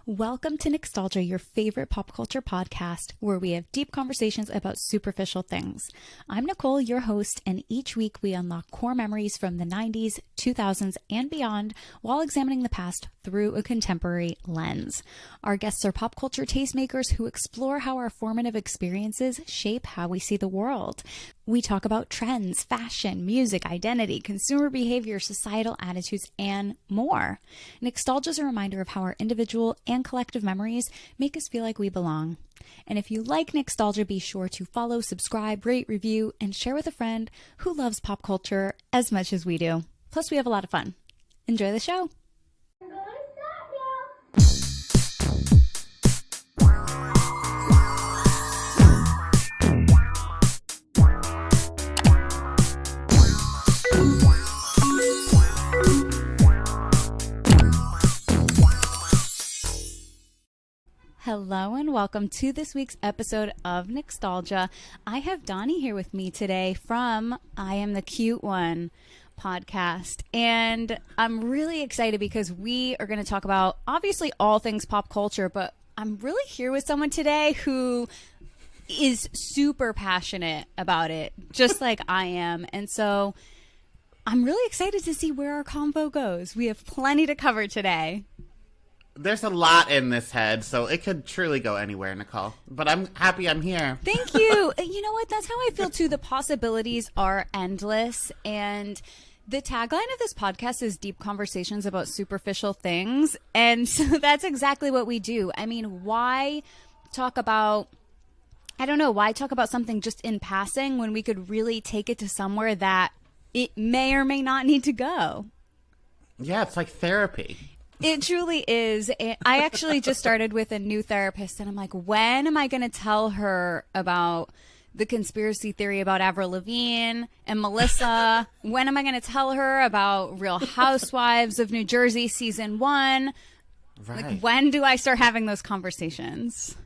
Welcome to Nicstalgia, your favorite pop culture podcast, where we have deep conversations about superficial things. I'm Nicole, your host, and each week we unlock core memories from the 90s, 2000s, and beyond while examining the past through a contemporary lens. Our guests are pop culture tastemakers who explore how our formative experiences shape how we see the world. We talk about trends, fashion, music, identity, consumer behavior, societal attitudes, and more. Nicstalgia is a reminder of how our individual and collective memories make us feel like we belong. And if you like Nicstalgia, be sure to follow, subscribe, rate, review, and share with a friend who loves pop culture as much as we do. Plus, we have a lot of fun. Enjoy the show. Hello and welcome to this week's episode of Nicstalgia. I have Donny here with me today from I Am the Cute One podcast. And I'm really excited because we are going to talk about obviously all things pop culture, but I'm really here with someone today who is super passionate about it, just like I am. And so I'm really excited to see where our convo goes. We have plenty to cover today. There's a lot in this head, so it could truly go anywhere, Nicole. But I'm happy I'm here. Thank you. You know what? That's how I feel, too. The possibilities are endless. And the tagline of this podcast is deep conversations about superficial things. And so that's exactly what we do. I mean, why talk about something just in passing when we could really take it to somewhere that it may or may not need to go? Yeah, it's like therapy. It truly is. I actually just started with a new therapist, and I'm like, when am I going to tell her about the conspiracy theory about Avril Lavigne and Melissa? When am I going to tell her about Real Housewives of New Jersey season 1? Right. Like, when do I start having those conversations?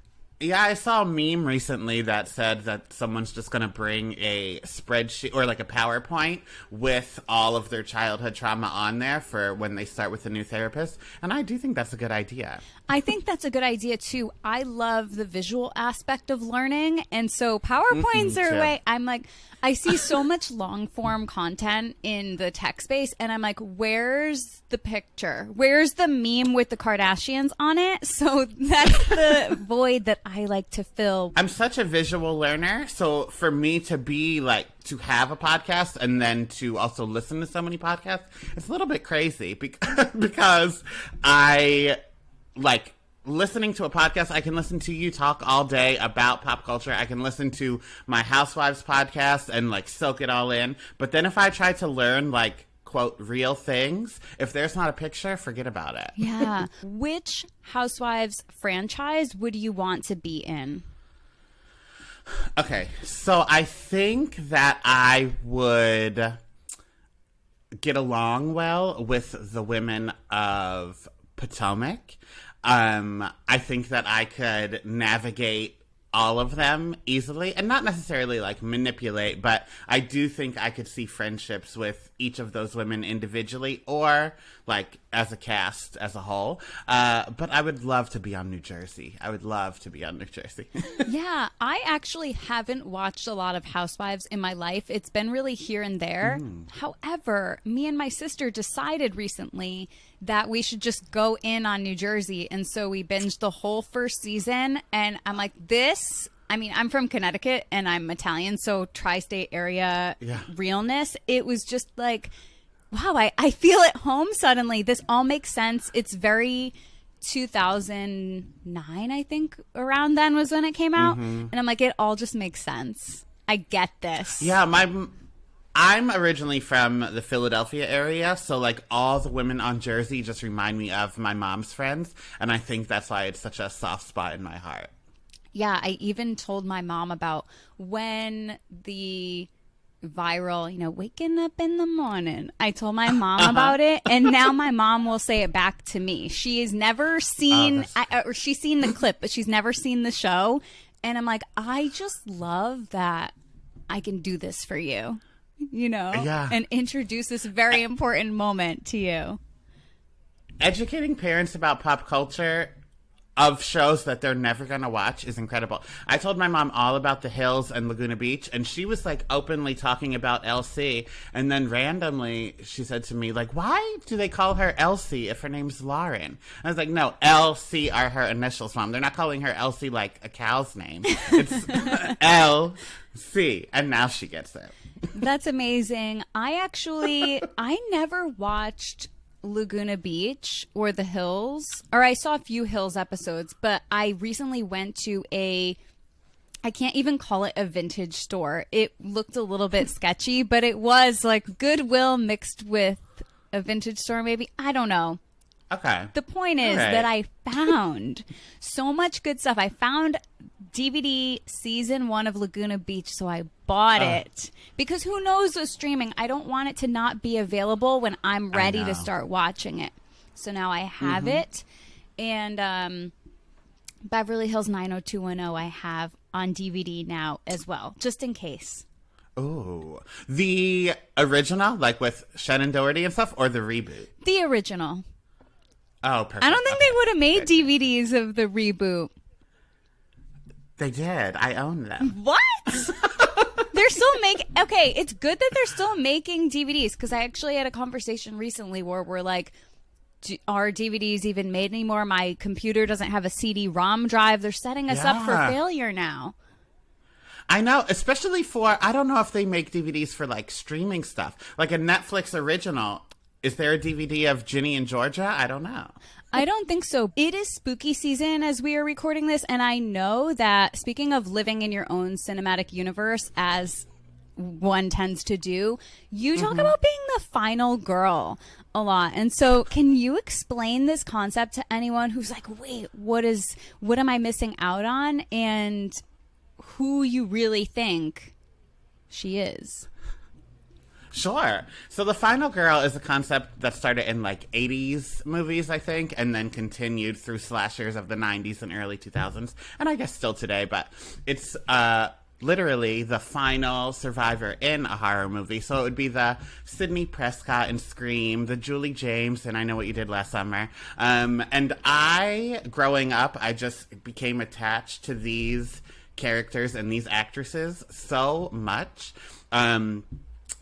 Yeah, I saw a meme recently that said that someone's just going to bring a spreadsheet or like a PowerPoint with all of their childhood trauma on there for when they start with a new therapist. And I do think that's a good idea. I think that's a good idea, too. I love the visual aspect of learning. And so PowerPoints are a way. I'm like, I see so much long form content in the tech space. And I'm like, where's the picture? Where's the meme with the Kardashians on it? So that's the void that I like to fill. I'm such a visual learner. So for me to be like, to have a podcast and then to also listen to so many podcasts, it's a little bit crazy because I like listening to a podcast. I can listen to you talk all day about pop culture. I can listen to my Housewives podcast and like soak it all in. But then if I try to learn like, quote, real things, if there's not a picture, forget about it. Yeah. Which Housewives franchise would you want to be in? Okay, so I think that I would get along well with the women of Potomac. I think that I could navigate all of them easily and not necessarily like manipulate, but I do think I could see friendships with each of those women individually or like as a cast as a whole. But I would love to be on New Jersey. Yeah, I actually haven't watched a lot of Housewives in my life. It's been really here and there. However, me and my sister decided recently that we should just go in on New Jersey. And so we binged the whole first season. And I'm like, I'm from Connecticut and I'm Italian. So tri-state area realness. It was just like, wow, I feel at home suddenly. This all makes sense. It's very 2009, I think, around then was when it came out. And I'm like, it all just makes sense. I get this. Yeah, I'm originally from the Philadelphia area, so like all the women on Jersey just remind me of my mom's friends, and I think that's why it's such a soft spot in my heart. Yeah, I even told my mom about when the viral, waking up in the morning. I told my mom about it, and now my mom will say it back to me. She has never seen, or she's seen the clip, but she's never seen the show, and I'm like, I just love that I can do this for you. And introduce this very important moment to you. Educating parents about pop culture of shows that they're never going to watch is incredible. I told my mom all about The Hills and Laguna Beach, and she was like openly talking about Elsie. And then randomly she said to me, like, why do they call her Elsie if her name's Lauren? I was like, no, LC are her initials, Mom. They're not calling her Elsie like a cow's name. It's LC. And now she gets it. That's amazing. I never watched Laguna Beach or The Hills, or I saw a few Hills episodes, but I recently went to I can't even call it a vintage store. It looked a little bit sketchy, but it was like Goodwill mixed with a vintage store, maybe. I don't know. Okay. The point is that I found so much good stuff. I found DVD season 1 of Laguna Beach, so I bought it. Because who knows with streaming, I don't want it to not be available when I'm ready to start watching it. So now I have it. And Beverly Hills 90210 I have on DVD now as well, just in case. Oh, the original, like with Shannon Doherty and stuff, or the reboot? The original. Oh, perfect. I don't think they would have made DVDs of the reboot. They did. I own them. What? They're still making... Okay, it's good that they're still making DVDs, because I actually had a conversation recently where we're like, are DVDs even made anymore? My computer doesn't have a CD-ROM drive. They're setting us up for failure now. I know, especially for... I don't know if they make DVDs for, like, streaming stuff. Like a Netflix original... Is there a DVD of Ginny and Georgia? I don't know. I don't think so. It is spooky season as we are recording this, and I know that, speaking of living in your own cinematic universe, as one tends to do, you talk about being the final girl a lot. And so can you explain this concept to anyone who's like, wait, what am I missing out on? And who you really think she is? Sure. So the final girl is a concept that started in like 80s movies, I think, and then continued through slashers of the 90s and early 2000s, and I guess still today, but it's literally the final survivor in a horror movie. So it would be the Sidney Prescott in Scream, the Julie James in I Know What You Did Last Summer. And growing up, I just became attached to these characters and these actresses so much.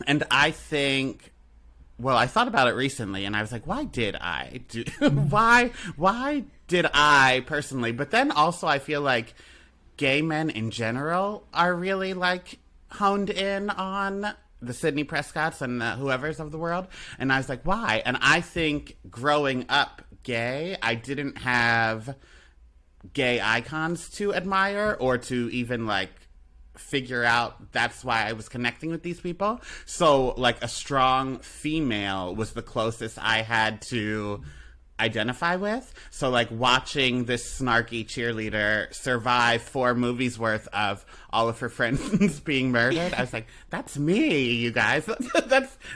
And I think, well, I thought about it recently, and I was like, why did I do? why did I personally? But then also, I feel like gay men in general are really like honed in on the Sidney Prescotts and the whoever's of the world, and I was like, why? And I think growing up gay, I didn't have gay icons to admire or to even like figure out that's why I was connecting with these people. So like a strong female was the closest I had to identify with. So like watching this snarky cheerleader survive 4 movies worth of all of her friends being murdered, I was like, that's me, you guys.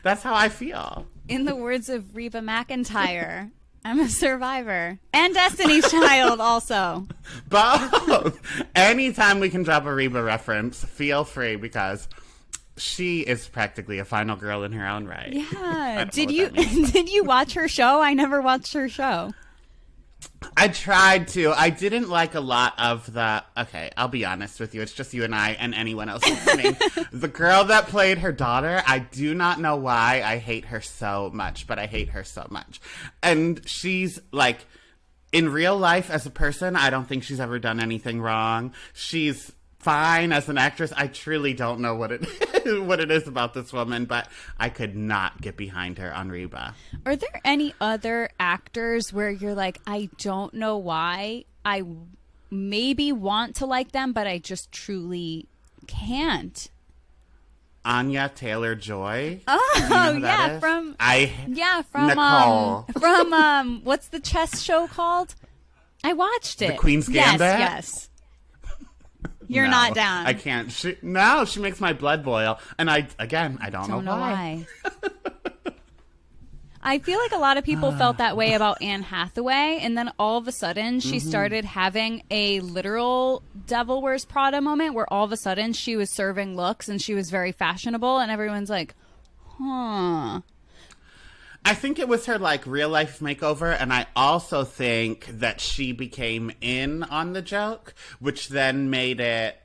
That's how I feel. In the words of Reba McEntire, I'm a survivor. And Destiny's Child also. Both. Anytime we can drop a Reba reference, feel free, because she is practically a final girl in her own right. Yeah. Did you watch her show? I never watched her show. I tried to. I didn't like a lot of the... Okay, I'll be honest with you. It's just you and I and anyone else listening. The girl that played her daughter, I do not know why I hate her so much, but I hate her so much. And she's, like, in real life as a person, I don't think she's ever done anything wrong. She's fine as an actress. I truly don't know what it is about this woman, but I could not get behind her on Reba. Are there any other actors where you're like, I don't know why I maybe want to like them, but I just truly can't? Anya Taylor-Joy. Oh, yeah, from Nicole. From what's the chess show called? I watched it. The Queen's Gambit. Yes. You're not down. I can't. She makes my blood boil. And I don't know why. I feel like a lot of people felt that way about Anne Hathaway. And then all of a sudden, she started having a literal Devil Wears Prada moment where all of a sudden she was serving looks and she was very fashionable. And everyone's like, huh. I think it was her like real life makeover, and I also think that she became in on the joke, which then made it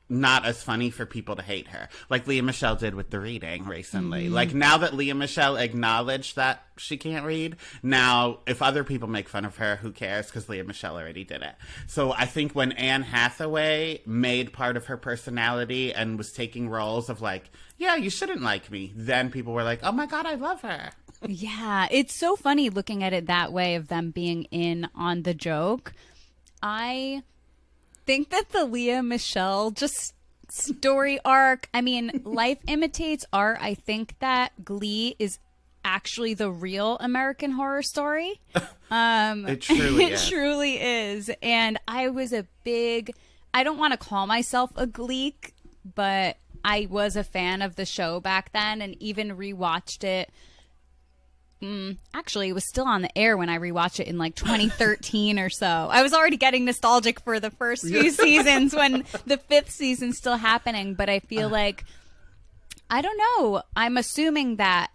not as funny for people to hate her, like Lea Michele did with the reading recently. Like, now that Lea Michele acknowledged that she can't read, now if other people make fun of her, who cares, because Lea Michele already did it. So I think when Anne Hathaway made part of her personality and was taking roles of like, yeah, you shouldn't like me, then people were like, oh my god, I love her. Yeah, it's so funny looking at it that way, of them being in on the joke. I think that the Lea Michele just story arc, I mean, life imitates art. I think that Glee is actually the real American Horror Story. It truly is. It truly is. And I was I don't want to call myself a Gleek, but I was a fan of the show back then, and even rewatched it. Actually, it was still on the air when I rewatched it in like 2013 or so. I was already getting nostalgic for the first few seasons when the 5th season's still happening. But I feel like, I don't know. I'm assuming that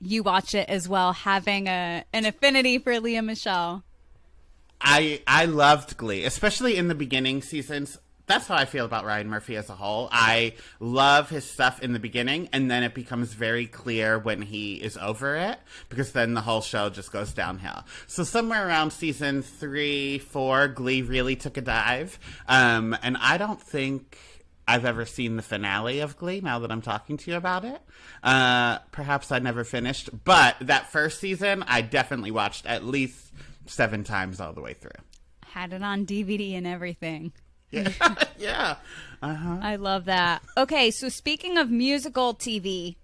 you watch it as well, having an affinity for Lea Michele. I loved Glee, especially in the beginning seasons. That's how I feel about Ryan Murphy as a whole. I love his stuff in the beginning, and then it becomes very clear when he is over it, because then the whole show just goes downhill. So somewhere around season 3, 4, Glee really took a dive. And I don't think I've ever seen the finale of Glee, now that I'm talking to you about it. Perhaps I never finished. But that first season, I definitely watched at least 7 times all the way through. Had it on DVD and everything. Yeah. Yeah. I love that. Okay, so speaking of musical TV,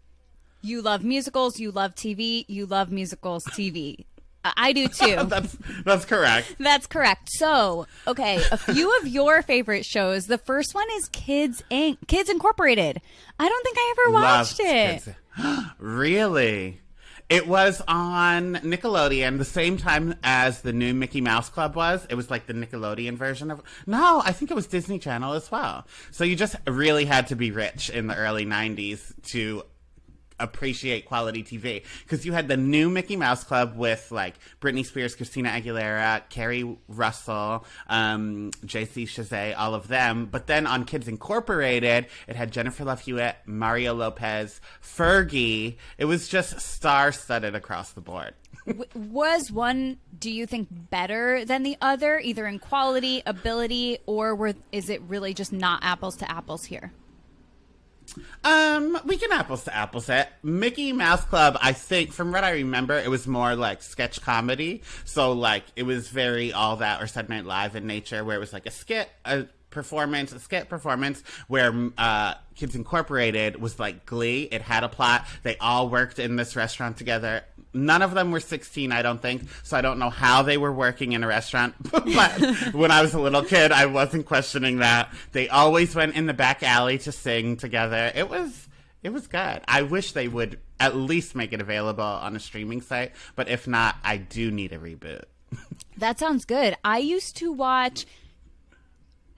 you love musicals, you love TV, you love musicals TV. I do too. That's correct. That's correct. So, okay, a few of your favorite shows. The first one is Kids Incorporated. I don't think I ever watched it. Really? It was on Nickelodeon the same time as the new Mickey Mouse Club was. It was like the Nickelodeon version of... No, I think it was Disney Channel as well. So you just really had to be rich in the early 90s to appreciate quality TV, because you had the new Mickey Mouse Club with like Britney Spears, Christina Aguilera, Carrie Russell, JC Chazé, all of them. But then on Kids Incorporated, it had Jennifer Love Hewitt, Mario Lopez, Fergie. It was just star-studded across the board. Was one, do you think, better than the other, either in quality, ability, or is it really just not apples to apples here? We can apples to apples it. Mickey Mouse Club, I think, from what I remember, it was more like sketch comedy. So, like, it was very All That or Saturday Night Live in nature, where it was like a skit performance, where Kids Incorporated was like Glee. It had a plot. They all worked in this restaurant together. None of them were 16, I don't think, so I don't know how they were working in a restaurant. But when I was a little kid, I wasn't questioning that. They always went in the back alley to sing together. It was good. I wish they would at least make it available on a streaming site, but if not, I do need a reboot. That sounds good. I used to watch...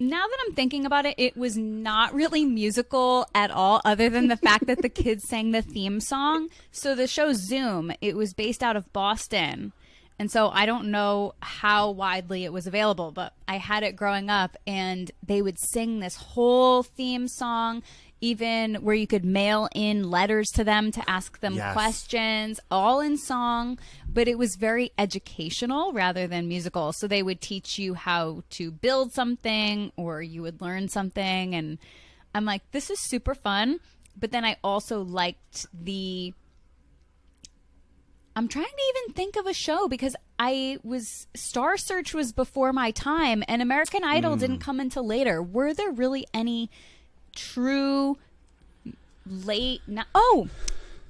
Now that I'm thinking about it, it was not really musical at all, other than the fact that the kids sang the theme song. So the show Zoom, it was based out of Boston. And so I don't know how widely it was available, but I had it growing up, and they would sing this whole theme song, even where you could mail in letters to them to ask them questions, all in song. But it was very educational rather than musical. So they would teach you how to build something, or you would learn something. And I'm like, this is super fun. But then I also liked I'm trying to even think of a show, because Star Search was before my time, and American Idol didn't come until later. Were there really any true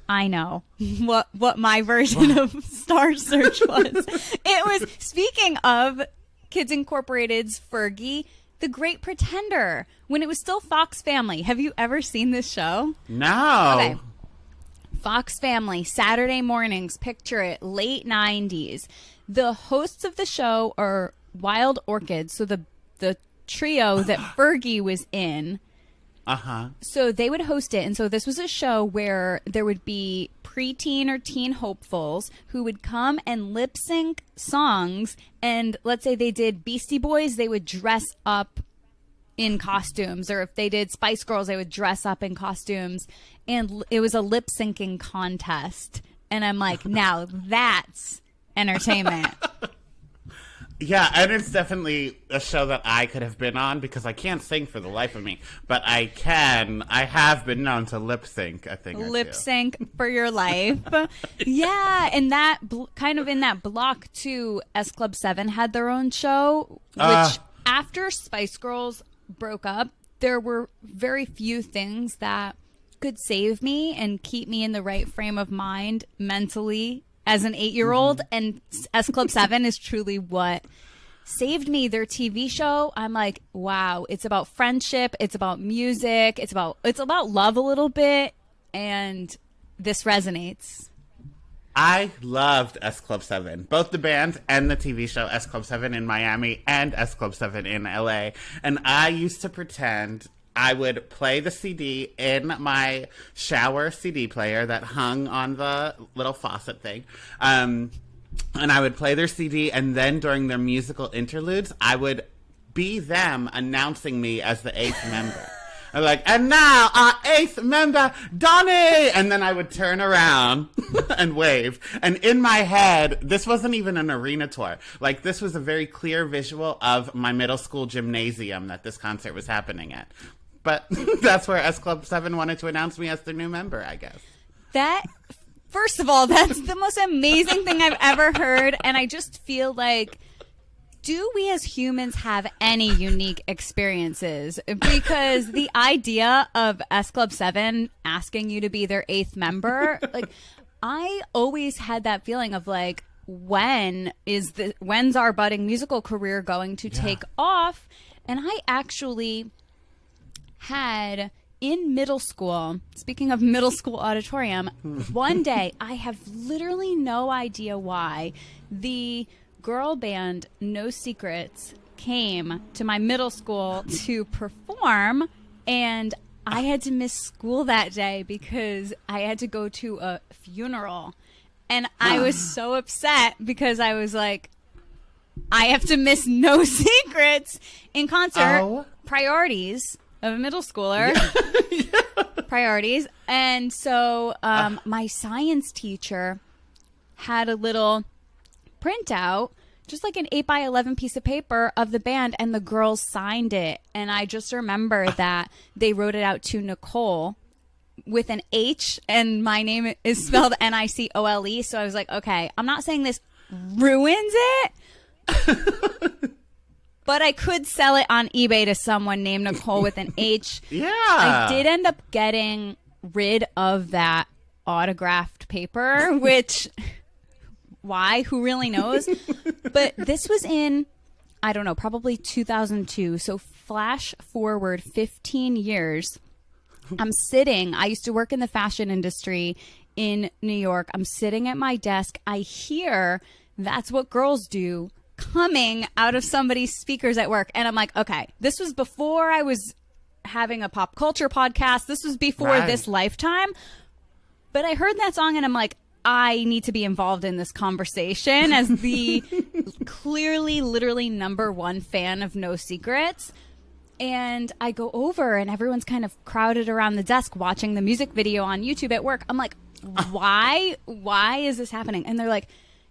I know what my version of Star Search was. It was, speaking of Kids Incorporated's Fergie, The Great Pretender, when it was still Fox Family. Have you ever seen this show? No. Okay. Fox Family, Saturday mornings, picture it, late 90s. The hosts of the show are Wild Orchids, so the trio that Fergie was in. Uh-huh. So they would host it, and so this was a show where there would be preteen or teen hopefuls who would come and lip sync songs. And let's say they did Beastie Boys, they would dress up in costumes. Or if they did Spice Girls, they would dress up in costumes. And it was a lip syncing contest. And I'm like, now that's entertainment. Yeah, and it's definitely a show that I could have been on because I can't sing for the life of me. But I have been known to lip sync, I think. Lip sync for your life. Yeah, and that kind of in that block too, S Club 7 had their own show, which after Spice Girls broke up, there were very few things that could save me and keep me in the right frame of mind mentally as an 8-year-old, and S Club 7 is truly what saved me. Their TV show, I'm like, wow, it's about friendship, it's about music, it's about love a little bit, and this resonates. I loved S Club 7, both the band and the TV show S Club 7 in Miami and S Club 7 in LA, and I used to pretend I would play the CD in my shower CD player that hung on the little faucet thing. And I would play their CD, and then during their musical interludes, I would be them announcing me as the 8th member. I'm like, and now our 8th member, Donny! And then I would turn around and wave. And in my head, this wasn't even an arena tour. Like, this was a very clear visual of my middle school gymnasium that this concert was happening at. But that's where S Club 7 wanted to announce me as their new member, I guess. That, first of all, that's the most amazing thing I've ever heard. And I just feel like, do we as humans have any unique experiences? Because the idea of S Club 7 asking you to be their 8th member, like, I always had that feeling of like, when's our budding musical career going to take off? And I actually had in middle school, speaking of middle school auditorium, one day, I have literally no idea why, the girl band No Secrets came to my middle school to perform, and I had to miss school that day because I had to go to a funeral. And I was so upset because I was like, I have to miss No Secrets in concert. Priorities of a middle schooler. Priorities. And so my science teacher had a little printout, just like an 8x11 piece of paper of the band, and the girls signed it. And I just remember that they wrote it out to Nicole with an H, and my name is spelled Nicole. So I was like, okay, I'm not saying this ruins it, but I could sell it on eBay to someone named Nicole with an H. Yeah. I did end up getting rid of that autographed paper, which, why? Who really knows? But this was in, I don't know, probably 2002. So flash forward 15 years. I used to work in the fashion industry in New York. I'm sitting at my desk. I hear That's What Girls Do coming out of somebody's speakers at work. And I'm like, okay, this was before I was having a pop culture podcast. This was before this lifetime. But I heard that song and I'm like, I need to be involved in this conversation as the clearly, literally #1 fan of No Secrets. And I go over and everyone's kind of crowded around the desk watching the music video on YouTube at work. I'm like, why? Why is this happening? And they're like,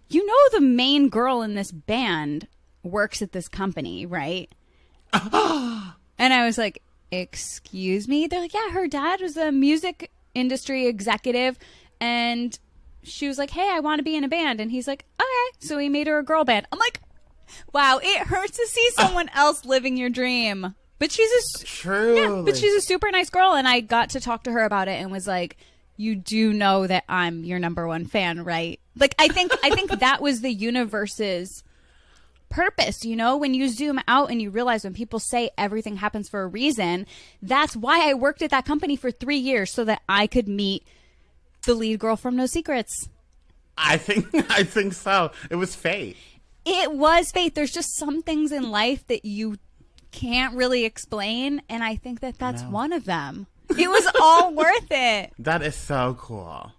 you know, the main girl in this band works at this company, right? And I was like, excuse me? They're like, yeah, her dad was a music industry executive. And she was like, hey, I want to be in a band. And he's like, okay. So he made her a girl band. I'm like, wow, it hurts to see someone else living your dream. But she's a super nice girl. And I got to talk to her about it and was like, you do know that I'm your #1 fan, right? Like, I think that was the universe's purpose, you know, when you zoom out and you realize when people say everything happens for a reason. That's why I worked at that company for 3 years, so that I could meet the lead girl from No Secrets. I think so. It was fate. It was fate. There's just some things in life that you can't really explain, and I think that that's one of them. It was all worth it. That is so cool.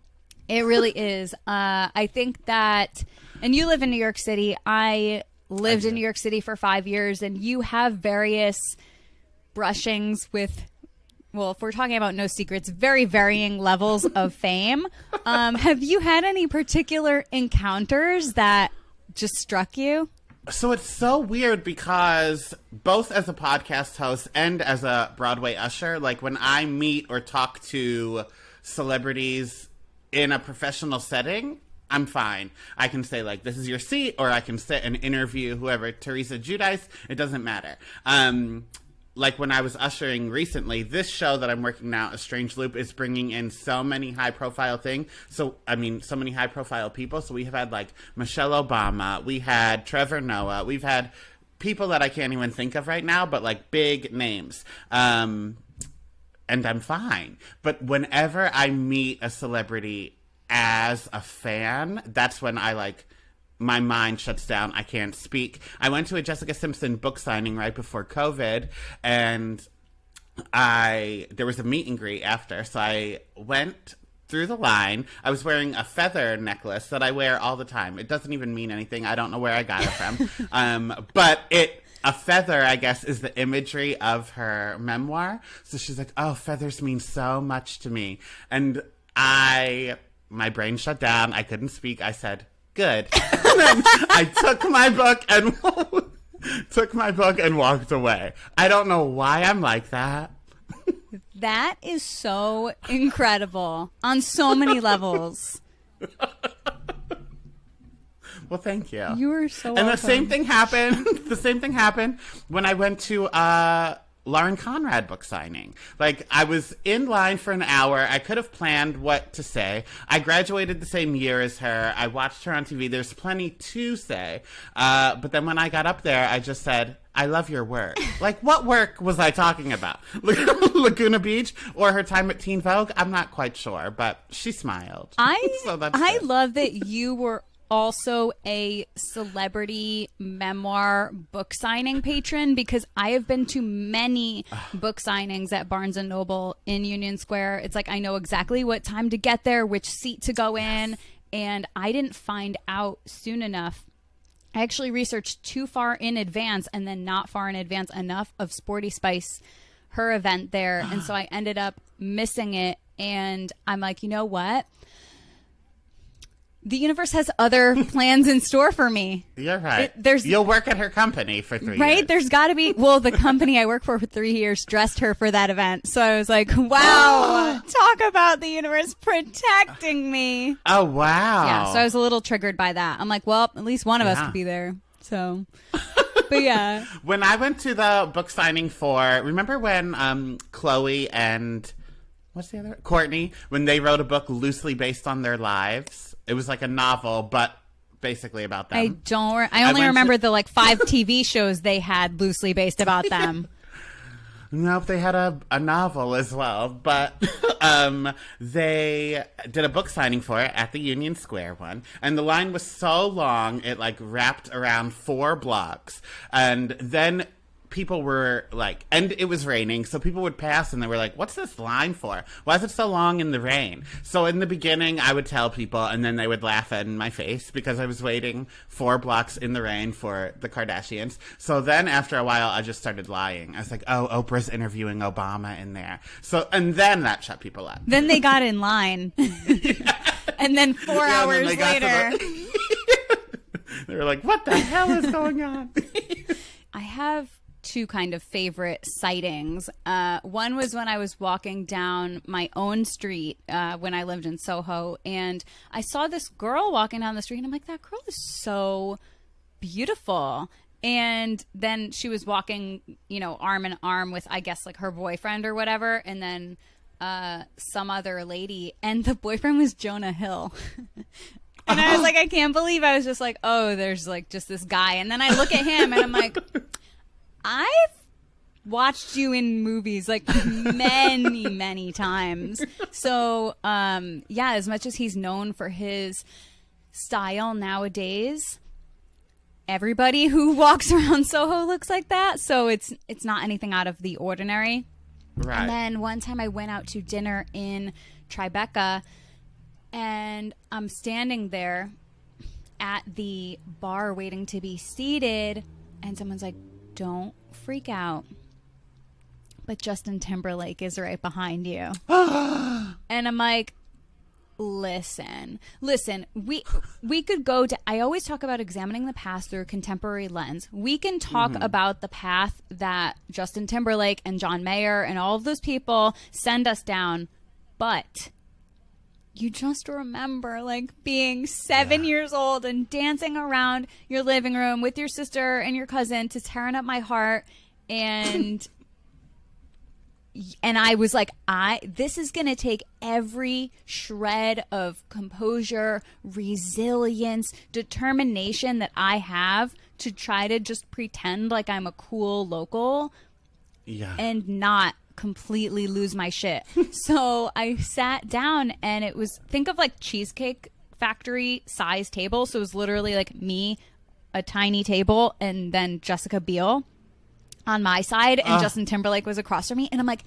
It really is. I think that, and you live in New York City. I lived in New York City for 5 years, and you have various brushings with, well, if we're talking about No Secrets, very varying levels of fame. Have you had any particular encounters that just struck you? So it's so weird because both as a podcast host and as a Broadway usher, like when I meet or talk to celebrities in a professional setting, I'm fine. I can say, like, this is your seat, or I can sit and interview whoever, Teresa Giudice, it doesn't matter. Like when I was ushering recently, this show that I'm working now, A Strange Loop, is bringing in so many high-profile things. So, I mean, so many high-profile people. So we have had, like, Michelle Obama. We had Trevor Noah. We've had people that I can't even think of right now, but, like, big names. And I'm fine. But whenever I meet a celebrity as a fan, that's when I, like, my mind shuts down. I can't speak. I went to a Jessica Simpson book signing right before COVID, and there was a meet and greet after. So I went through the line. I was wearing a feather necklace that I wear all the time. It doesn't even mean anything. I don't know where I got it from. But a feather, I guess, is the imagery of her memoir. So she's like, oh, feathers mean so much to me. And my brain shut down. I couldn't speak. I said, good. And then I took my book and walked away. I don't know why I'm like that. That is so incredible on so many levels. Well, thank you. You were so And welcome. the same thing happened when I went to Lauren Conrad book signing. Like, I was in line for an hour. I could have planned what to say. I graduated the same year as her. I watched her on TV. There's plenty to say. But then when I got up there, I just said, I love your work. Like, what work was I talking about? Laguna Beach or her time at Teen Vogue? I'm not quite sure, but she smiled. I love that you were also a celebrity memoir book signing patron, because I have been to many book signings at Barnes & Noble in Union Square. It's like I know exactly what time to get there, which seat to go in, and I didn't find out soon enough. I actually researched too far in advance and then not far in advance enough of Sporty Spice, her event there, and so I ended up missing it, and I'm like, you know what? The universe has other plans in store for me. You're right. You'll work at her company for 3 years. Right? There's got to be. Well, the company I work for 3 years dressed her for that event. So I was like, wow, talk about the universe protecting me. Oh, wow. Yeah. So I was a little triggered by that. I'm like, well, at least one of us could be there. So, but yeah. When I went to the book signing remember when Chloe and what's the other? Courtney, when they wrote a book loosely based on their lives? It was like a novel, but basically about them. I only remember the like 5 TV shows they had loosely based about them. Nope, they had a novel as well. But they did a book signing for it at the Union Square one. And the line was so long, it like wrapped around 4 blocks. And then people were like, and it was raining, so people would pass and they were like, what's this line for? Why is it so long in the rain? So in the beginning, I would tell people, and then they would laugh in my face because I was waiting 4 blocks in the rain for the Kardashians. So then after a while, I just started lying. I was like, oh, Oprah's interviewing Obama in there. So, and then that shut people up. Then they got in line. And then 4 hours later. They were like, what the hell is going on? I have 2 kind of favorite sightings. One was when I was walking down my own street when I lived in Soho, and I saw this girl walking down the street, and I'm like, that girl is so beautiful. And then she was walking, arm in arm with, I guess, like her boyfriend or whatever, and then some other lady, and the boyfriend was Jonah Hill. And I was like, I can't believe I was just like, oh, there's like just this guy. And then I look at him and I'm like, I've watched you in movies like many, many times. So, yeah, as much as he's known for his style nowadays, everybody who walks around Soho looks like that. So it's not anything out of the ordinary. Right. And then one time I went out to dinner in Tribeca, And I'm standing there at the bar waiting to be seated, and someone's like, don't freak out, but Justin Timberlake is right behind you. And I'm like, listen, we could go to, I always talk about examining the past through a contemporary lens. We can talk about the path that Justin Timberlake and John Mayer and all of those people send us down, but you just remember like being 7 years old and dancing around your living room with your sister and your cousin to Tearing Up My Heart. And I was like, this is going to take every shred of composure, resilience, determination that I have to try to just pretend like I'm a cool local and not completely lose my shit. So I sat down, and it was, think of like Cheesecake Factory size table. So it was literally like me, a tiny table, and then Jessica Biel on my side, and Justin Timberlake was across from me. And I'm like,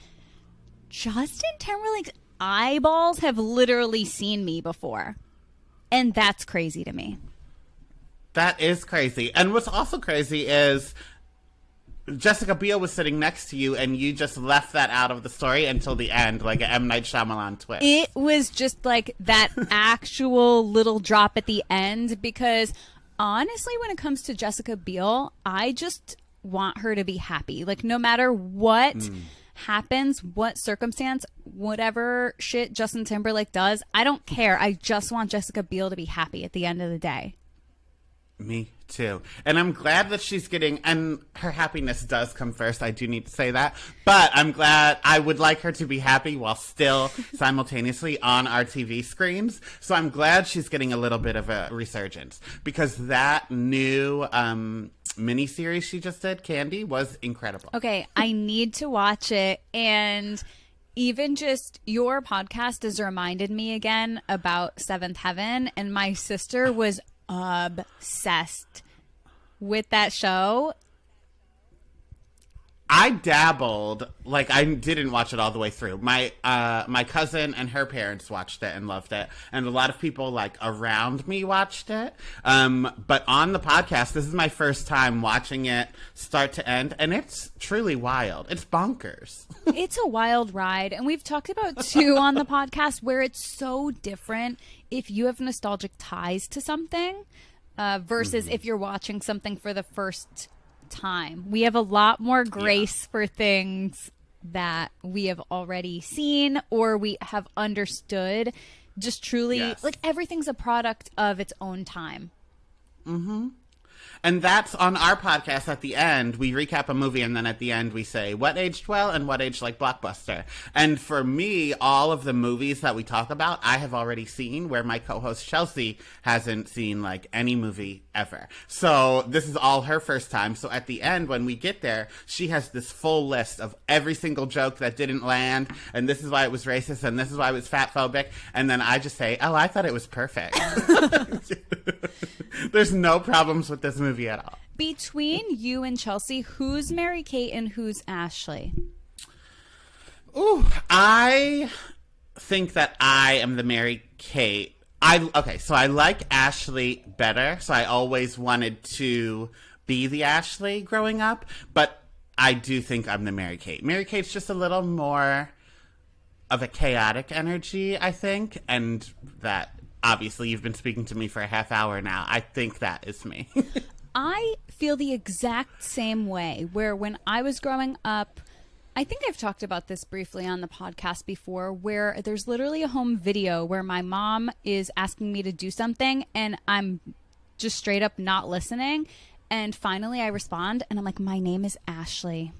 Justin Timberlake's eyeballs have literally seen me before. And that's crazy to me. That is crazy. And what's also crazy is Jessica Biel was sitting next to you, and you just left that out of the story until the end, like an M. Night Shyamalan twist. It was just like that actual little drop at the end, because honestly, when it comes to Jessica Biel, I just want her to be happy. Like, no matter what happens, what circumstance, whatever shit Justin Timberlake does, I don't care. I just want Jessica Biel to be happy at the end of the day. Me too. And I'm glad that she's getting, and her happiness does come first. I do need to say that. But I'm glad, I would like her to be happy while still simultaneously on our TV screens. So I'm glad she's getting a little bit of a resurgence, because that new miniseries she just did, Candy, was incredible. Okay, I need to watch it. And even just your podcast has reminded me again about Seventh Heaven, and my sister was obsessed with that show. I dabbled, like I didn't watch it all the way through. My cousin and her parents watched it and loved it, and a lot of people like around me watched it. But on the podcast, this is my first time watching it start to end, and it's truly wild. It's bonkers. It's a wild ride, and we've talked about too on the podcast where it's so different if you have nostalgic ties to something versus if you're watching something for the first time. We have a lot more grace for things that we have already seen or we have understood. Just truly, like, everything's a product of its own time. And that's on our podcast. At the end, we recap a movie, and then at the end we say what aged well and what aged like Blockbuster. And for me, all of the movies that we talk about, I have already seen, where my co-host Chelsea hasn't seen like any movie ever. So this is all her first time. So at the end, when we get there, she has this full list of every single joke that didn't land, and this is why it was racist, and this is why it was fatphobic. And then I just say, oh, I thought it was perfect. There's no problems with this movie at all. Between you and Chelsea, who's Mary-Kate and who's Ashley? Ooh, I think that I am the Mary-Kate. So I like Ashley better, so I always wanted to be the Ashley growing up, but I do think I'm the Mary-Kate. Mary-Kate's just a little more of a chaotic energy, I think, and that... Obviously, you've been speaking to me for a half hour now. I think that is me. I feel the exact same way, where when I was growing up, I think I've talked about this briefly on the podcast before, where there's literally a home video where my mom is asking me to do something and I'm just straight up not listening. And finally I respond and I'm like, my name is Ashley.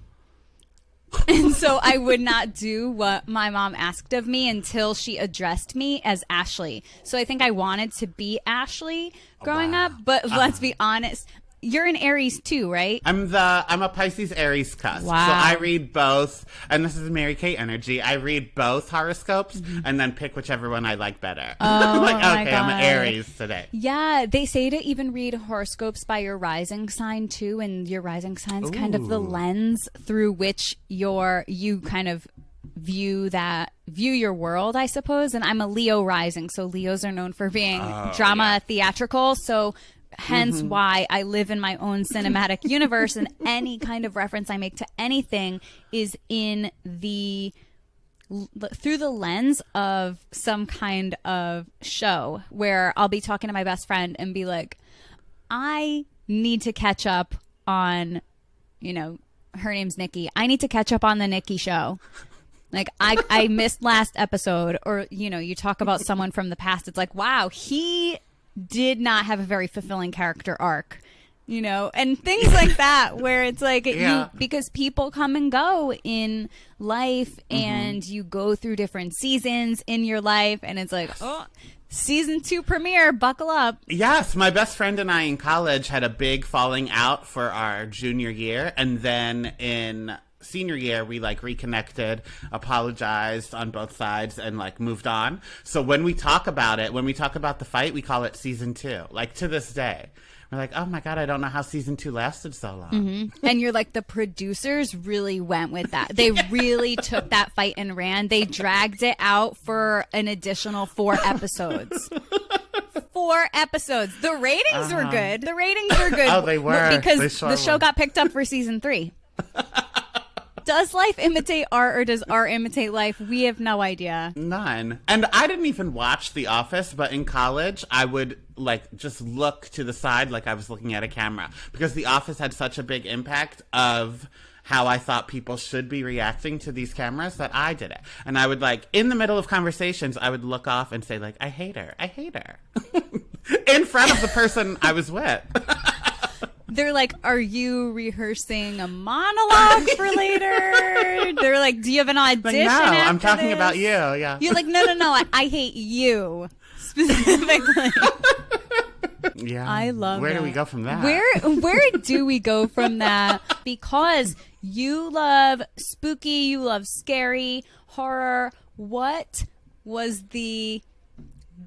And so I would not do what my mom asked of me until she addressed me as Ashley. So I think I wanted to be Ashley growing up, but let's be honest. You're an Aries too, right? I'm a Pisces Aries cusp. Wow. So I read both, and this is Mary-Kate energy. I read both horoscopes and then pick whichever one I like better. Oh, like, my okay, God. I'm an Aries today. Yeah, they say to even read horoscopes by your rising sign too, and your rising sign's kind of the lens through which you kind of view your world, I suppose. And I'm a Leo rising, so Leos are known for being drama theatrical. So hence why I live in my own cinematic universe, and any kind of reference I make to anything is in through the lens of some kind of show, where I'll be talking to my best friend and be like, I need to catch up on, her name's Nikki. I need to catch up on the Nikki show. Like, I missed last episode, or, you talk about someone from the past. It's like, wow, he did not have a very fulfilling character arc, and things like that, where it's like, because people come and go in life, and you go through different seasons in your life, and it's like, oh, season 2 premiere, buckle up. Yes, my best friend and I in college had a big falling out for our junior year, and then in senior year we reconnected, apologized on both sides, and moved on. So when we talk about the fight, we call it season 2. To this day, we're like, oh my God, I don't know how season 2 lasted so long. And you're like, the producers really went with that. They really took that fight and ran. They dragged it out for an additional 4 episodes. 4 episodes. The ratings were good. The ratings were good. Oh, they were. Because the show got picked up for season 3. Does life imitate art, or does art imitate life? We have no idea. None. And I didn't even watch The Office, but in college, I would just look to the side like I was looking at a camera, because The Office had such a big impact of how I thought people should be reacting to these cameras that I did it. And I would in the middle of conversations, I would look off and say I hate her. I hate her. In front of the person I was with. They're like, are you rehearsing a monologue for later? They're like, do you have an audition? No, I'm talking this? about you. Yeah. You're like, no. I hate you specifically. Yeah. I love Where it. do we go from that? Where do we go from that? Because you love spooky, you love scary, horror. What was the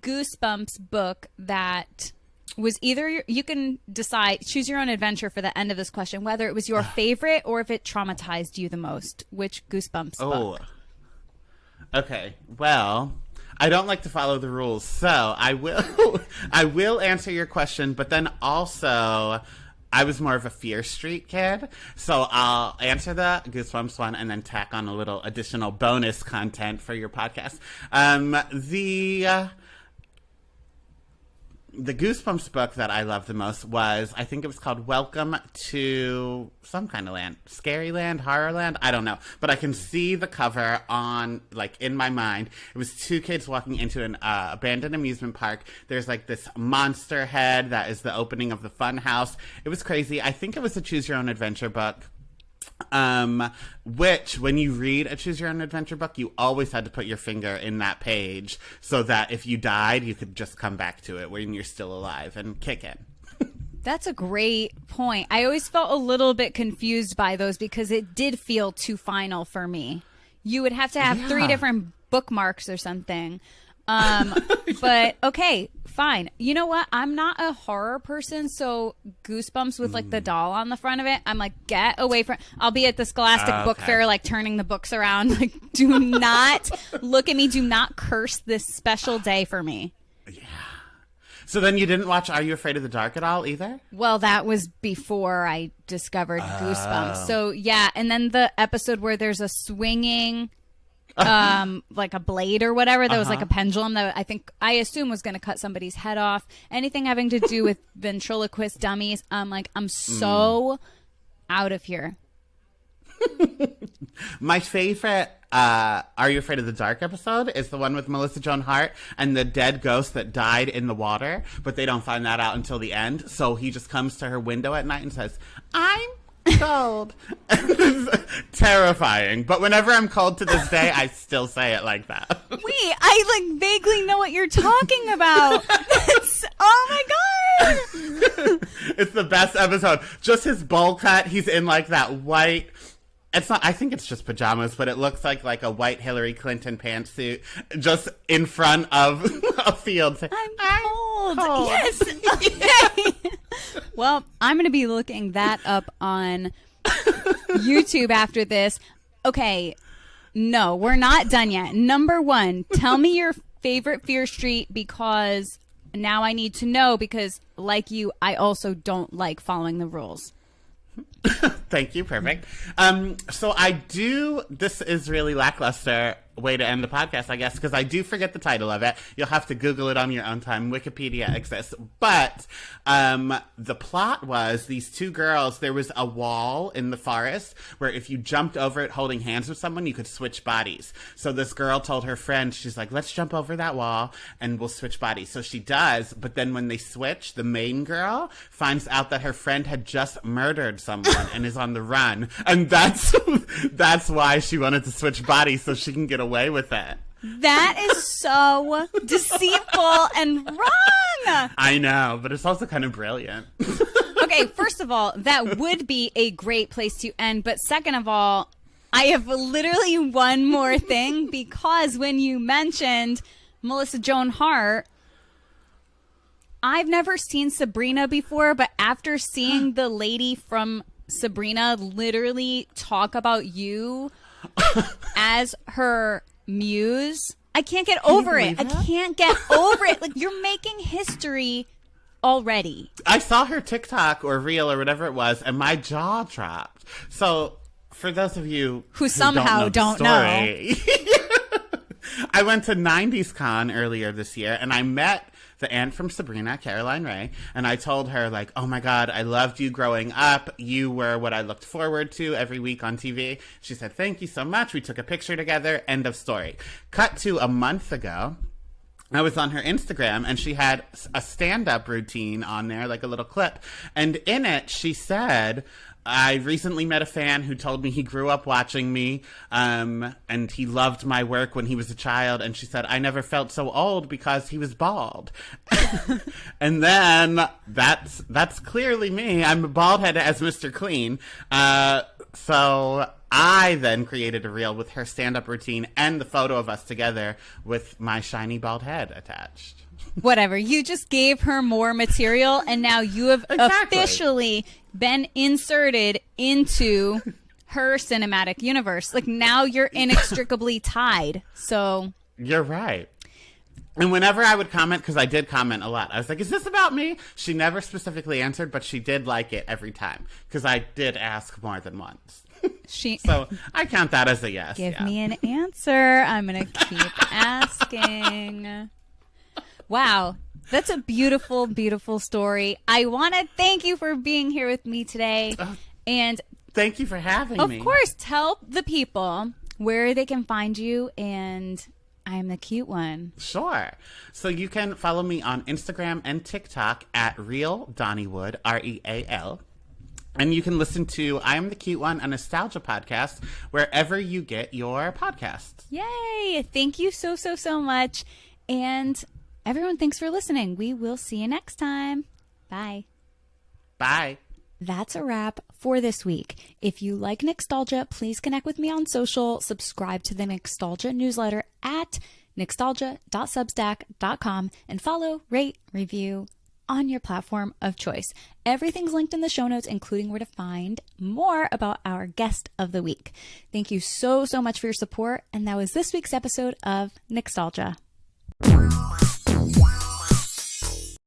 Goosebumps book that was either, you can decide, choose your own adventure for the end of this question, whether it was your favorite or if it traumatized you the most? Which Goosebumps book? Okay. Well, I don't like to follow the rules, so I will answer your question, but then also I was more of a Fear Street kid, so I'll answer the Goosebumps one and then tack on a little additional bonus content for your podcast. The Goosebumps book that I loved the most was, I think it was called Welcome to some kind of land. Scary land, horror land, I don't know. But I can see the cover on, in my mind. It was 2 kids walking into an abandoned amusement park. There's this monster head that is the opening of the fun house. It was crazy. I think it was a choose your own adventure book. Which, when you read a choose your own adventure book, you always had to put your finger in that page so that if you died, you could just come back to it when you're still alive and kick in. That's a great point. I always felt a little bit confused by those because it did feel too final for me. You would have to have 3 different bookmarks or something. But okay, fine. You know what? I'm not a horror person, so Goosebumps with the doll on the front of it, I'm like, get away from. I'll be at the Scholastic Book Fair, turning the books around. Do not look at me. Do not curse this special day for me. Yeah. So then you didn't watch Are You Afraid of the Dark at all either? Well, that was before I discovered Goosebumps. So yeah, and then the episode where there's a swinging a blade or whatever that was a pendulum that I assume was going to cut somebody's head off. Anything having to do with ventriloquist dummies, I'm so out of here. My favorite Are You Afraid of the Dark episode is the one with Melissa Joan Hart and the dead ghost that died in the water, but they don't find that out until the end. So he just comes to her window at night and says, I'm cold. Terrifying. But whenever I'm cold to this day, I still say it like that. Wait, I vaguely know what you're talking about. Oh my God. It's the best episode. Just his bowl cut. He's in that white. It's not. I think it's just pajamas, but it looks like a white Hillary Clinton pantsuit, just in front of a field. I'm cold. Yes. Okay. Well, I'm going to be looking that up on YouTube after this. Okay. No, we're not done yet. Number 1, tell me your favorite Fear Street, because now I need to know, because like you, I also don't like following the rules. Thank you. Perfect. So this is really lackluster way to end the podcast, I guess, because I do forget the title of it. You'll have to Google it on your own time. Wikipedia exists. But the plot was these two girls, there was a wall in the forest where if you jumped over it holding hands with someone, you could switch bodies. So this girl told her friend, she's like, let's jump over that wall and we'll switch bodies. So she does. But then when they switch, the main girl finds out that her friend had just murdered someone and is on the run. And that's why she wanted to switch bodies, so she can get away with it. That is so deceitful and wrong. I know, but it's also kind of brilliant. Okay, first of all, that would be a great place to end. But second of all, I have literally one more thing, because when you mentioned Melissa Joan Hart, I've never seen Sabrina before, but after seeing the lady from Sabrina literally talk about you as her muse, I can't get over it. I can't get over it. Like, you're making history already. I saw her TikTok or reel or whatever it was, and my jaw dropped. So for those of you who somehow don't know, I went to 90s Con earlier this year, and I met the aunt from Sabrina, Caroline Ray, and I told her, like, oh my God, I loved you growing up. You were what I looked forward to every week on TV. She said, thank you so much. We took a picture together. End of story. Cut to a month ago. I was on her Instagram, and she had a stand-up routine on there, like a little clip. And in it, she said, I recently met a fan who told me he grew up watching me, and he loved my work when he was a child. And she said, I never felt so old because he was bald. And then that's clearly me. I'm a bald head as Mr. Clean. So I then created a reel with her stand-up routine and the photo of us together with my shiny bald head attached. Whatever. You just gave her more material, and now you have officially been inserted into her cinematic universe. Like, now you're inextricably tied. So you're right. And whenever I would comment, because I did comment a lot, I was like, is this about me? She never specifically answered, but she did like it every time, because I did ask more than once. So I count that as a yes. Give me an answer. I'm going to keep asking. Wow. That's a beautiful, beautiful story. I want to thank you for being here with me today. And thank you for having me. Of course, tell the people where they can find you, and I'm the cute one. Sure. So you can follow me on Instagram and TikTok at Real Donnywood, REAL. And you can listen to I Am the Cute One, a nostalgia podcast, wherever you get your podcasts. Yay! Thank you so, so, so much. And everyone, thanks for listening. We will see you next time. Bye. Bye. That's a wrap for this week. If you like Nicstalgia, please connect with me on social. Subscribe to the Nicstalgia newsletter at nicstalgia.substack.com and follow, rate, review on your platform of choice. Everything's linked in the show notes, including where to find more about our guest of the week. Thank you so, so much for your support. And that was this week's episode of Nicstalgia.